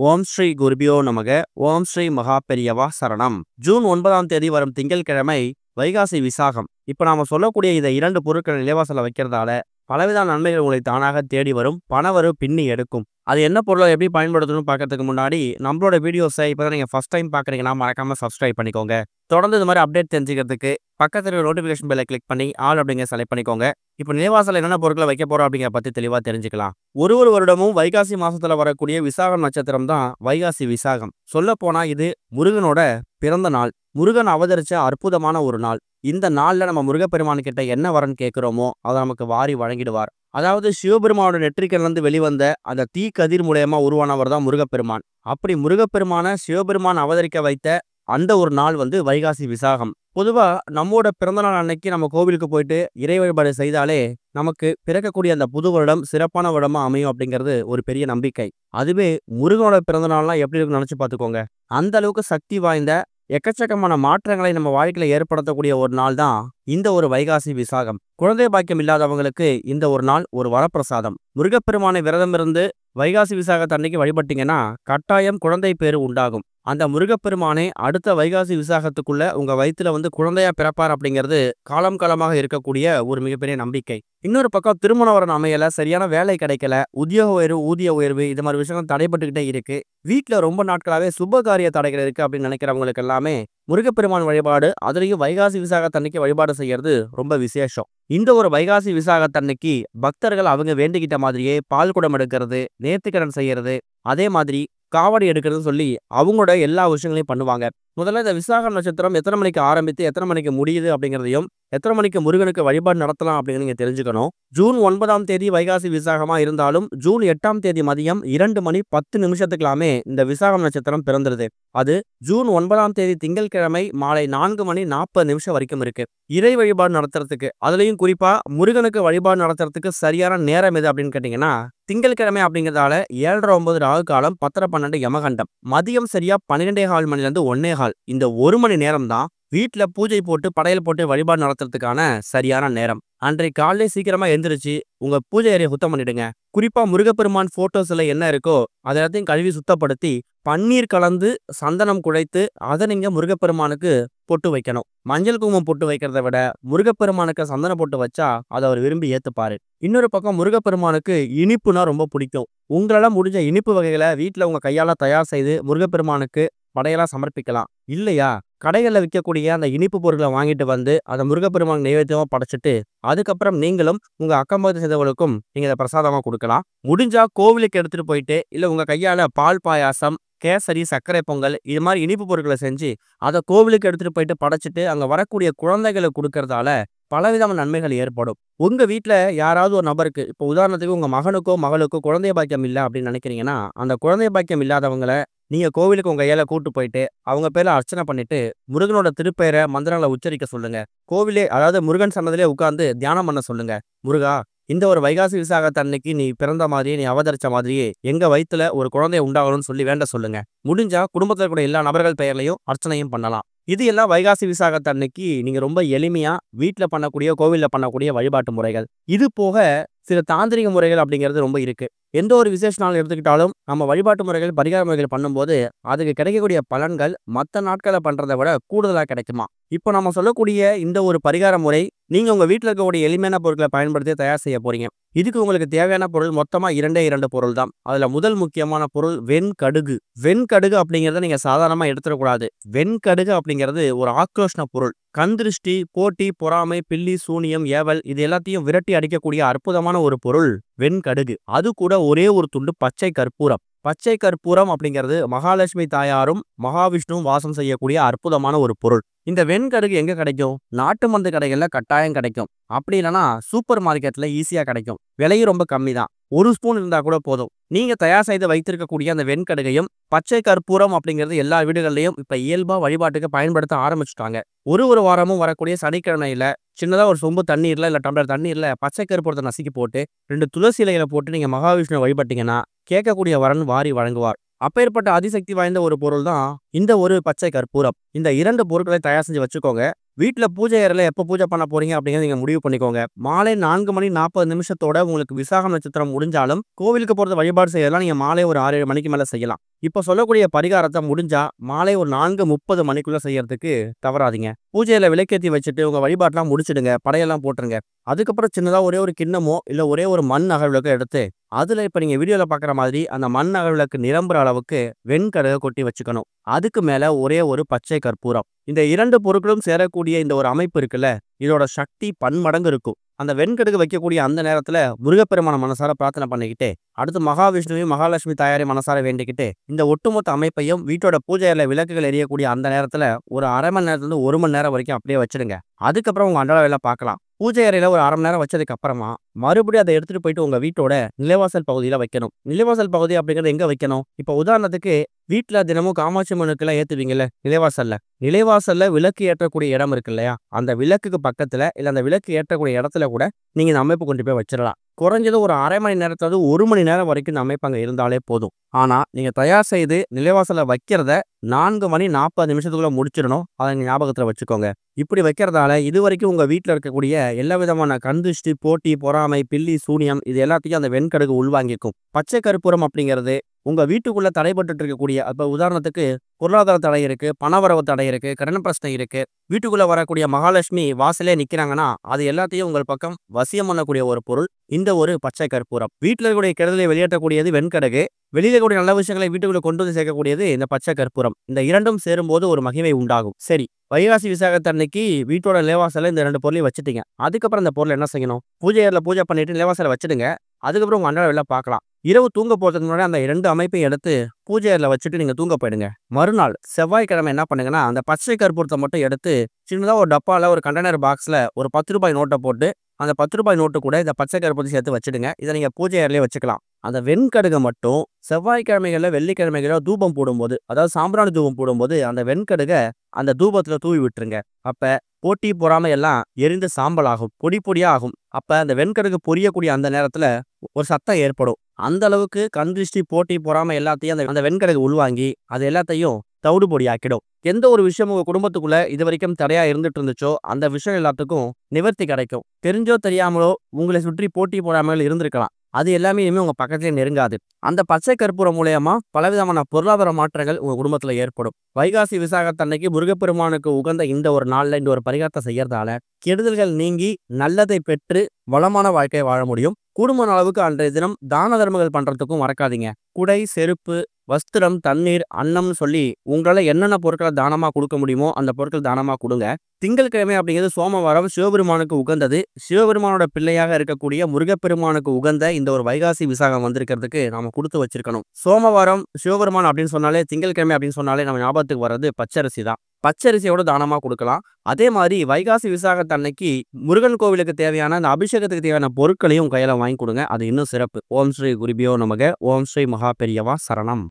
ஓம் ஸ்ரீ குருபியோ நமக. ஓம் ஸ்ரீ மகா பெரியவா சரணம். ஜூன் 9ஆம் தேதி வரும் திங்கட்கிழமை வைகாசி விசாகம். இப்ப நாம சொல்லக்கூடிய இந்த 2 பொருட்கள் நிலைவாசல்ல வைக்கிறதால பலவித நன்மைகள் உங்களை தானாக தேடி வரும். பணவரவு பின்னி எடுக்கும். அது என்ன பொருளை எப்படி பயன்படுத்தணும்னு பார்க்கறதுக்கு முன்னாடி நம்மளோட வீடியோஸை இப்பதான் நீங்க ஃபர்ஸ்ட் டைம் பார்க்குறீங்கன்னா மறக்காம சப்ஸ்கிரைப் பண்ணிக்கோங்க. தொடர்ந்து இது மாதிரி அப்டேட் தெரிஞ்சுக்கிறதுக்கு பக்கத்துல நோட்டிஃபிகேஷன் பெல்லை கிளிக் பண்ணி ஆல் அப்படிங்கிற செலக்ட் பண்ணிக்கோங்க. இப்போ நிலைவாசல்ல என்னென்ன பொருட்களை வைக்க போறோம் அப்படிங்கிற பத்தி தெளிவா தெரிஞ்சுக்கலாம். ஒரு வருடமும் வைகாசி மாசத்துல வரக்கூடிய விசாகம் நட்சத்திரம் தான் வைகாசி விசாகம். சொல்ல போனா இது முருகனோட பிறந்த நாள். முருகன் அவதரிச்ச அற்புதமான ஒரு நாள். இந்த நாள்ல நம்ம முருகப்பெருமான் கிட்ட என்ன வரன்னு கேட்கிறோமோ அதை நமக்கு வாரி வழங்கிடுவார். அதாவது சிவபெருமானோட நெற்றிக்கண்ணிலிருந்து வெளிவந்த அந்த தீக்கதிர் மூலயமா உருவானவர் தான் முருகப்பெருமான். அப்படி முருகப்பெருமான சிவபெருமான் அவதரிக்க வைத்த அந்த ஒரு நாள் வைகாசி விசாகம். பொதுவா நம்மோட பிறந்தநாள் அன்னைக்கு நம்ம கோவிலுக்கு போயிட்டு இறை வழிபாடு செய்தாலே நமக்கு பிறக்கக்கூடிய அந்த புது வருடம் சிறப்பான வருடமா அமையும் அப்படிங்கிறது ஒரு பெரிய நம்பிக்கை. அதுவே முருகனோட பிறந்த நாள்லாம் எப்படி இருக்குன்னு நினைச்சு பார்த்துக்கோங்க. அந்த அளவுக்கு சக்தி வாய்ந்த எக்கச்சக்கமான மாற்றங்களை நம்ம வாழ்க்கையில ஏற்படுத்தக்கூடிய ஒரு நாள் தான் இந்த ஒரு வைகாசி விசாகம். குழந்தை பாக்கியம் இல்லாதவங்களுக்கு இந்த ஒரு நாள் ஒரு வரப்பிரசாதம். முருகப்பெருமானை விரதம் இருந்து வைகாசி விசாகத்தை அன்னைக்கு வழிபட்டீங்கன்னா கட்டாயம் குழந்தை பேரு உண்டாகும். அந்த முருகப்பெருமானே அடுத்த வைகாசி விசாகத்துக்குள்ள உங்க வயிற்றுல குழந்தையா பிறப்பார் அப்படிங்கிறது காலம் காலமாக இருக்கக்கூடிய ஒரு மிகப்பெரிய நம்பிக்கை. இன்னொரு பக்கம் திருமண வரன் அமையல, சரியான வேலை கிடைக்கல, உத்தியோக உயர்வு ஊதிய உயர்வு இது மாதிரி விஷயங்கள் தடைப்பட்டுக்கிட்டே இருக்கு, வீட்டுல ரொம்ப நாட்களாவே சுப காரிய தடைகள் இருக்கு அப்படின்னு நினைக்கிறவங்களுக்கு எல்லாமே முருகப்பெருமான் வழிபாடு, அதுலயும் வைகாசி விசாகத்தன்னைக்கு வழிபாடு செய்யறது ரொம்ப விசேஷம். இந்த ஒரு வைகாசி விசாகத்தன்னைக்கு பக்தர்கள் அவங்க வேண்டிக்கிட்ட மாதிரியே பால் குடம் எடுக்கிறது, நேர்த்திக்கடன் செய்யறது, அதே மாதிரி காவடி எடுக்கிறதுன்னு சொல்லி அவங்களோட எல்லா விஷயங்களையும் பண்ணுவாங்க. முதல்ல இந்த விசாக நட்சத்திரம் எத்தனை மணிக்கு ஆரம்பித்து எத்தனை மணிக்கு முடியுது அப்படிங்கிறதையும் எத்தனை மணிக்கு முருகனுக்கு வழிபாடு நடத்தலாம் அப்படின்னு நீங்க தெரிஞ்சுக்கணும். ஜூன் 9ஆம் தேதி வைகாசி விசாகமா இருந்தாலும் ஜூன் 8ஆம் தேதி மதியம் 2:10 இந்த விசாகம் நட்சத்திரம் பிறந்துருது. அது ஜூன் 9ஆம் தேதி திங்கட்கிழமை மாலை 4:40 வரைக்கும் இருக்கு. இறை வழிபாடு நடத்துறதுக்கு, அதுலயும் குறிப்பா முருகனுக்கு வழிபாடு நடத்துறதுக்கு சரியான நேரம் எது அப்படின்னு கேட்டீங்கன்னா திங்கட்கிழமை அப்படிங்கிறதால 7:30 ராகு காலம், 10:12 யமகண்டம், மதியம் சரியா 12:15 மணிலேருந்து 1:15 இந்த 1 மணி நேரம் தான் வீட்டுல பூஜை போட்டு படையல் போட்டு வழிபாடு நடத்துறதுக்கான சரியான நேரம். அன்றைக்கு காலையிலே சீக்கிரமா எந்திரிச்சு உங்க பூஜை அறையை சுத்தம் பண்ணிடுங்க. குறிப்பா முருகப்பெருமான் போட்டோஸ்ல என்ன இருக்கோ அதை எல்லாத்தையும் கழுவி சுத்தப்படுத்தி பன்னீர் கலந்து சந்தனம் குழைத்து அதை நீங்க முருகப்பெருமானுக்கு பொட்டு வைக்கணும். மஞ்சள் குங்குமம் பொட்டு வைக்கிறத விட முருகப்பெருமானுக்கு சந்தன பொட்டு வச்சா அதை அவர் விரும்பி ஏத்துப்பாரு. இன்னொரு பக்கம் முருகப்பெருமானுக்கு இனிப்புனா ரொம்ப பிடிக்கும். உங்களால முடிஞ்ச இனிப்பு வகைகளை வீட்டுல உங்க கையால தயார் செய்து முருகப்பெருமானுக்கு படையெல்லாம் சமர்ப்பிக்கலாம். இல்லையா, கடைகளில் விற்கக்கூடிய அந்த இனிப்பு பொருட்களை வாங்கிட்டு வந்து அதை முருகப்பெருமான் நைவேத்தியமா படைச்சிட்டு அதுக்கப்புறம் நீங்களும் உங்க அக்கம் பக்கத்து செய்தவர்களுக்கும் நீங்க இதை பிரசாதமா கொடுக்கலாம். முடிஞ்சா கோவிலுக்கு எடுத்துட்டு போயிட்டு இல்ல உங்க கையால பால் பாயாசம், கேசரி, சர்க்கரை பொங்கல் இது மாதிரி இனிப்பு பொருட்களை செஞ்சு அதை கோவிலுக்கு எடுத்துட்டு போயிட்டு படைச்சிட்டு அங்க வரக்கூடிய குழந்தைகளுக்கு கொடுக்கறதால பலவிதமான நன்மைகள் ஏற்படும். உங்க வீட்டுல யாராவது ஒரு நபருக்கு, இப்போ உதாரணத்துக்கு உங்க மகனுக்கோ மகளுக்கோ குழந்தை பாக்கியம் இல்லை அப்படின்னு நினைக்கிறீங்கன்னா அந்த குழந்தை பாக்கியம் இல்லாதவங்களை நீங்க கோவிலுக்கு உங்க கையால கூட்டு போயிட்டு அவங்க பேர்ல அர்ச்சனை பண்ணிட்டு முருகனோட திருப்பெயரை மந்திரங்களை உச்சரிக்க சொல்லுங்க. கோவிலே, அதாவது முருகன் சன்னதிலே உட்கார்ந்து தியானம் பண்ண சொல்லுங்க. முருகா, இந்த ஒரு வைகாசி விசாகத்தன்னைக்கு நீ பிறந்த மாதிரியே, நீ அவதரிச்ச மாதிரியே எங்க வயிற்றுல ஒரு குழந்தை உண்டாகணும்னு சொல்லி வேண்ட சொல்லுங்க. முடிஞ்சா குடும்பத்தில் கூட எல்லா நபர்கள் பெயர்லையும் அர்ச்சனையும் பண்ணலாம். இது எல்லாம் வைகாசி விசாகத்தன்னைக்கு நீங்க ரொம்ப எளிமையா வீட்டுல பண்ணக்கூடிய, கோவில்ல பண்ணக்கூடிய வழிபாட்டு முறைகள். இது போக சில தாந்திரிக முறைகள் அப்படிங்கிறது ரொம்ப இருக்கு. எந்த ஒரு விசேஷ நாள் எடுத்துக்கிட்டாலும் நம்ம வழிபாட்டு முறைகள், பரிகார முறைகள் பண்ணும்போது அதுக்கு கிடைக்கக்கூடிய பலன்கள் மற்ற நாட்களை பண்றதை விட கூடுதலா கிடைக்குமா. இப்போ நம்ம சொல்லக்கூடிய இந்த ஒரு பரிகார முறை நீங்க உங்க வீட்டில் இருக்கக்கூடிய எளிமையான பொருட்களை பயன்படுத்தி தயார் செய்ய போறீங்க. இதுக்கு உங்களுக்கு தேவையான பொருள் மொத்தமா 2 பொருள் தான். அதுல முதல் முக்கியமான பொருள் வெண்கடுகு. வெண்கடுகு அப்படிங்கிறத நீங்க சாதாரணமா எடுத்துடக்கூடாது. வெண்கடுகு அப்படிங்கிறது ஒரு ஆக்ரோஷ்ண பொருள். கந்திருஷ்டி, போட்டி, பொறாமை, பில்லி, சூனியம், ஏவல் இது எல்லாத்தையும் விரட்டி அடிக்கக்கூடிய அற்புதமான ஒரு பொருள் வெண்கடுகு. அது கூட ஒரே ஒரு துண்டு பச்சை கற்பூரம். பச்சை கற்பூரம் அப்படிங்கிறது மகாலட்சுமி தாயாரும் மகாவிஷ்ணுவும் வாசம் செய்யக்கூடிய அற்புதமான ஒரு பொருள். இந்த வெண்கடுகு எங்க கிடைக்கும்? நாட்டு மருந்து கடைகள்ல கட்டாயம் கிடைக்கும். அப்படி இல்லைன்னா சூப்பர் மார்க்கெட்ல ஈஸியா கிடைக்கும். விலையும் ரொம்ப கம்மி தான். 1 ஸ்பூன் இருந்தா கூட போதும். நீங்க தயார் செய்து வைத்திருக்கக்கூடிய அந்த வெண்கடுகையும் பச்சை கற்பூரம் அப்படிங்கிறது எல்லா வீடுகள்லையும் இப்ப இயல்பா வழிபாட்டுக்கு பயன்படுத்த ஆரம்பிச்சுட்டாங்க. ஒரு வாரமும் வரக்கூடிய சனிக்கிழமையில சின்னதா ஒரு சொம்பு தண்ணீர்ல இல்ல டம்ளர் தண்ணீர்ல பச்சை கற்பூரத்தை நசுக்கி போட்டு 2 துளசி இலைகளை போட்டு நீங்க மகாவிஷ்ணுவை வழிபட்டீங்கன்னா கேட்கக்கூடிய வரன் வாரி வழங்குவார். அப்பேற்பட்ட அதிசக்தி வாய்ந்த ஒரு பொருள் தான் இந்த ஒரு பச்சை கற்பூரம். இந்த 2 பொருட்களை தயார் செஞ்சு வச்சுக்கோங்க. வீட்ல பூஜை அறையில எப்ப பூஜை பண்ண போறீங்க அப்படிங்கிறத நீங்க முடிவு பண்ணிக்கோங்க. மாலை 4 மணி 40 நிமிஷத்தோட உங்களுக்கு விசாகம் நட்சத்திரம் முடிஞ்சாலும், கோவிலுக்கு போறது வழிபாடு செய்யறதெல்லாம் நீங்க மாலை ஒரு 6, 7 மணிக்கு மேல செய்யலாம். இப்ப சொல்லக்கூடிய பரிகாரத்த முடிஞ்சா மாலை ஒரு 4:30 மணிக்குள்ள செய்யறதுக்கு தவறாதீங்க. பூஜையில விளக்கேத்தி வச்சுட்டு உங்க வழிபாட்டெல்லாம் முடிச்சிடுங்க. படையெல்லாம் போட்டுருங்க. அதுக்கப்புறம் சின்னதா ஒரே ஒரு கிண்ணமோ, இல்ல ஒரே ஒரு மண் அகல் விளக்கோ எடுத்து, அதுல இப்ப நீங்க வீடியோல பார்க்குற மாதிரி அந்த மண் அகல் விளக்கு நிரம்புற அளவுக்கு வெண்கடுக கொட்டி வச்சுக்கணும். அதுக்கு மேல ஒரே ஒரு பச்சை கற்பூரம். இந்த 2 பொருட்களும் சேரக்கூடிய இந்த ஒரு அமைப்பு இருக்குல்ல, இதோட சக்தி பன்மடங்கு இருக்கும். அந்த வெண்கடுகு வைக்கக்கூடிய அந்த நேரத்துல முருகப்பெருமான மனசார பிரார்த்தனை பண்ணிக்கிட்டு, அடுத்து மகாவிஷ்ணுவையும் மகாலட்சுமி தாயாரையும் மனசார வேண்டிக்கிட்டு, இந்த ஒட்டுமொத்த அமைப்பையும் வீட்டோட பூஜை அறையில விளக்குகள் எரியக்கூடிய அந்த நேரத்துல ஒரு 1/2 மணி நேரத்துல 1 மணி நேரம் வரைக்கும் அப்படியே வச்சிடுங்க. அதுக்கப்புறம் உங்க அன்றாட வேலை பார்க்கலாம். பூஜை அறையில ஒரு 1/2 மணி நேரம் வச்சதுக்கு அப்புறமா மறுபடியும் அதை எடுத்துட்டு போயிட்டு உங்க வீட்டோட நிலைவாசல் பகுதியில வைக்கணும். நிலைவாசல் பகுதி அப்படிங்கிறது எங்க வைக்கணும்? இப்ப உதாரணத்துக்கு வீட்ல தினமும் காமாட்சி அம்மனுக்கெல்லாம் ஏத்துவீங்கல்ல நிலைவாசல்ல. நிலைவாசல்ல விளக்கு ஏற்றக்கூடிய இடம் இருக்கு இல்லையா? அந்த விளக்குக்கு பக்கத்துல இல்ல அந்த விளக்கு ஏற்றக்கூடிய இடத்துல கூட நீங்க இந்த அமைப்பு கொண்டு போய் வச்சிடலாம். குறைஞ்சது ஒரு 1/2 மணி நேரத்துல 1 மணி நேரம் வரைக்கும் இந்த அமைப்பு அங்க இருந்தாலே போதும். ஆனா நீங்க தயார் செய்து நிலைவாசல்ல வைக்கிறத 4 மணி 40 நிமிஷத்துக்குள்ள முடிச்சிடணும். அதை ஞாபகத்துல வச்சுக்கோங்க. இப்படி வைக்கிறதால இதுவரைக்கும் உங்க வீட்ல இருக்கக்கூடிய எல்லா விதமான கண்திஷ்டி, போட்டி, பொறாமை, பில்லி, சூனியம் இது எல்லாத்தையும் அந்த வெண்கடுகு உள்வாங்கிக்கும். பச்சை கற்பூரம் அப்படிங்கிறது உங்க வீட்டுக்குள்ள தடைபட்டுட்டு இருக்கக்கூடிய அப்ப உதாரணத்துக்கு பொருளாதார தடை இருக்கு, பணவரவு தடை இருக்கு, கடன் பிரச்சனை இருக்கு, வீட்டுக்குள்ள வரக்கூடிய மகாலட்சுமி வாசலே நிக்கிறாங்கன்னா அது எல்லாத்தையும் உங்கள் பக்கம் வசியம் பண்ணக்கூடிய ஒரு பொருள் இந்த ஒரு பச்சை கற்பூரம். வீட்டில் இருக்கக்கூடிய கெடுதலை வெளியேற்றக்கூடியது வெண்கடுகு, வெளியில கூடிய நல்ல விஷயங்களை வீட்டுக்குள்ள கொண்டு வந்து சேர்க்கக்கூடியது இந்த பச்சை கற்பூரம். இந்த இரண்டும் சேரும்போது ஒரு மகிமை உண்டாகும். சரி, வைகாசி விசாகத்தன்னைக்கு வீட்டோட நிலைவாசல்ல இந்த 2 பொருளையும் வச்சுட்டீங்க. அதுக்கப்புறம் இந்த பொருள் என்ன செய்யணும்? பூஜை அறையில பூஜை பண்ணிட்டு நிலைவாசல வச்சிடுங்க. அதுக்கப்புறம் உங்க அன்றாட வேலை பார்க்கலாம். இரவு தூங்க போறதுக்கு முன்னாடி அந்த 2 அமைப்பையும் எடுத்து பூஜை அறையில வச்சுட்டு நீங்க தூங்க போயிடுங்க. மறுநாள் செவ்வாய்க்கிழமை என்ன பண்ணுங்கன்னா, அந்த பச்சை கற்பூரத்தை மட்டும் எடுத்து சின்னதா ஒரு டப்பால ஒரு கண்டெய்னர் பாக்ஸ்ல ஒரு ₹10 நோட்டை போட்டு, அந்த ₹10 நோட்டு கூட இந்த பச்சை கற்பூரத்தை சேர்த்து வச்சுடுங்க. இதை நீங்க பூஜை அறையிலே வச்சுக்கலாம். அந்த வெண்கடுக மட்டும் செவ்வாய்க்கிழமைகள்ல, வெள்ளிக்கிழமைகள்ல தூபம் போடும்போது, அதாவது சாம்பிராணி தூபம் போடும்போது அந்த வெண்கடுக அந்த தூபத்துல தூவி விட்டுருங்க. அப்ப போட்டி பொறாமை எல்லாம் எரிந்து சாம்பல் ஆகும், பொடி பொடியா ஆகும். அப்ப அந்த வெண்கடுகு பொரியக்கூடிய அந்த நேரத்துல ஒரு சத்தம் ஏற்படும். அந்த அளவுக்கு கண் திருஷ்டி, போட்டி, பொறாமை எல்லாத்தையும் அந்த வெண்கடுகு உள்வாங்கி அது எல்லாத்தையும் தவிடு பொடி ஆக்கிடும். எந்த ஒரு விஷயம் உங்க குடும்பத்துக்குள்ள இது வரைக்கும் தடையா இருந்துட்டு இருந்துச்சோ அந்த விஷயம் எல்லாத்துக்கும் நிவர்த்தி கிடைக்கும். தெரிஞ்சோ தெரியாமலோ உங்களை சுற்றி போட்டி பொறாமைகள் இருந்திருக்கலாம். அது எல்லாமே இனிமே உங்க பக்கத்திலே நெருங்காது. அந்த பச்சை கற்பூரம் மூலியமா பலவிதமான பொருளாதார மாற்றங்கள் உங்க குடும்பத்துல ஏற்படும். வைகாசி விசாகத்தன்னைக்கு முருகப்பெருமானுக்கு உகந்த இந்த ஒரு நாள்ல இந்த ஒரு பரிகாரத்தை செய்யறதால கெடுதல்கள் நீங்கி நல்லதை பெற்று வளமான வாழ்க்கையை வாழ முடியும். கூடுமான அளவுக்கு அன்றைய தினம் தான தர்மங்கள் பண்றதுக்கும் மறக்காதீங்க. குடை, செருப்பு, வஸ்திரம், தண்ணீர், அன்னம்னு சொல்லி உங்களால என்னென்ன பொருட்களை தானமா கொடுக்க முடியுமோ அந்த பொருட்கள் தானமா கொடுங்க. திங்கட்கிழமை அப்படிங்கிறது சோமவாரம், சிவபெருமானுக்கு உகந்தது. சிவபெருமானோட பிள்ளையாக இருக்கக்கூடிய முருகப்பெருமானுக்கு உகந்த இந்த ஒரு வைகாசி விசாகம் வந்திருக்கிறதுக்கு நாம கொடுத்து வச்சிருக்கணும். சோமவாரம் சிவபெருமான் அப்படின்னு சொன்னாலே, திங்கட்கிழமை அப்படின்னு சொன்னாலே நம்ம ஞாபகத்துக்கு வர்றது பச்சரிசி தான். பச்சரிசியோட தானமா கொடுக்கலாம். அதே மாதிரி வைகாசி விசாகத்தன்னைக்கு முருகன் கோவிலுக்கு தேவையான அந்த அபிஷேகத்துக்கு தேவையான பொருட்களையும் கையில வாங்கி கொடுங்க. அது இன்னும் சிறப்பு. ஓம் ஸ்ரீ குருபியோ நமக. ஓம் ஸ்ரீ மகா பெரியவா சரணம்.